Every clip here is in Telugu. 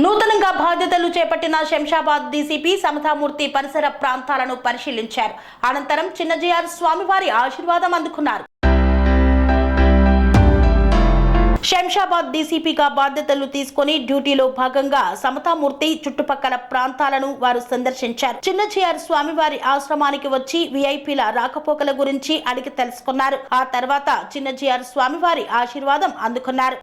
నూతనంగా బాధ్యతలు చేపట్టిన శంషాబాద్ డీసీపీ సమతామూర్తి పరిసర ప్రాంతాలను పరిశీలించారు. అనంతరం చిన్నజీఆర్ స్వామివారి ఆశీర్వాదం అందుకున్నారు. శంషాబాద్ డీసీపీగా బాధ్యతలు తీసుకుని డ్యూటీలో భాగంగా సమతామూర్తి చుట్టుపక్కల ప్రాంతాలను వారు సందర్శించారు. చిన్నజీఆర్ స్వామివారి ఆశ్రమానికి వచ్చి వీఐపీల రాకపోకల గురించి అడిగి తెలుసుకున్నారు. ఆ తర్వాత చిన్నజీఆర్ స్వామివారి ఆశీర్వాదం అందుకున్నారు.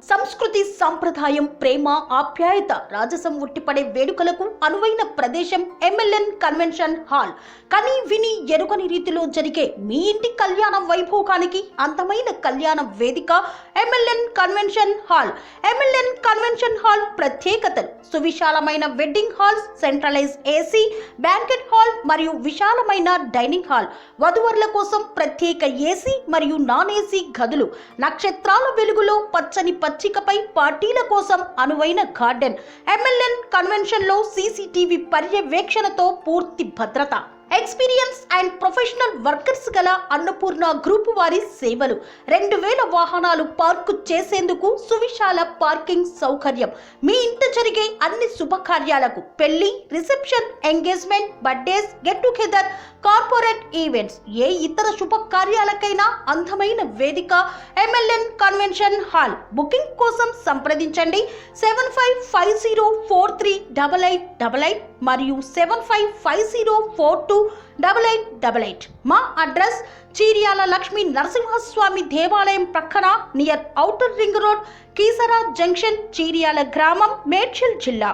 సంస్కృతి, సంప్రదాయం, ప్రేమ, ఆప్యాయత, రాజసం ఉట్టిపడే వేడుకలకు అనువైన ప్రదేశం ఎంఎల్ఎన్ కన్వెన్షన్ హాల్. కని విని ఎరుగని రీతిలో జరిగే మీ ఇంటి కళ్యాణ వైభోగానికి అందమైన కళ్యాణ వేదిక MLN convention hall. MLN convention hall ప్రత్యేకతలు: సువిశాలమైన wedding halls, centralise AC banquet hall మరియు విశాలమైన డైనింగ్ హాల్, వధువరుల కోసం ప్రత్యేక ఏసీ మరియు నాన్ ఏసీ గదులు, నక్షత్రాల వెలుగులో పచ్చని పచ్చికపై పార్టీల కోసం అనువైన గార్డెన్. ఎంఎల్ఎన్ కన్వెన్షన్ లో సీసీటీవీ పర్యవేక్షణతో పూర్తి భద్రత. ఎక్స్పీరియన్స్ అండ్ ప్రొఫెషనల్ వర్కర్స్ గల అన్నపూర్ణ గ్రూప్ వారి సేవలు. 2000 వాహనాలు పార్కు చేసేందుకు సువిశాల పార్కింగ్ సౌకర్యం. మీ ఇంట జరిగే అన్ని శుభకార్యాలకు, పెళ్లి, reception, engagement, birthdays, get together, corporate events, ఏ ఇతర శుభకార్యాలకైనా అందమైన వేదిక ఎంఎల్ఎన్ కన్వెన్షన్ హాల్. బుకింగ్ కోసం సంప్రదించండి 7550438888 మరియు 7550428888. మా అడ్రస్ చీర్యాల లక్ష్మీ నరసింహస్వామి దేవాలయం ప్రక్కన, near outer ring road, Keesara junction, Cheeryal గ్రామం, మేడ్చల్ జిల్లా.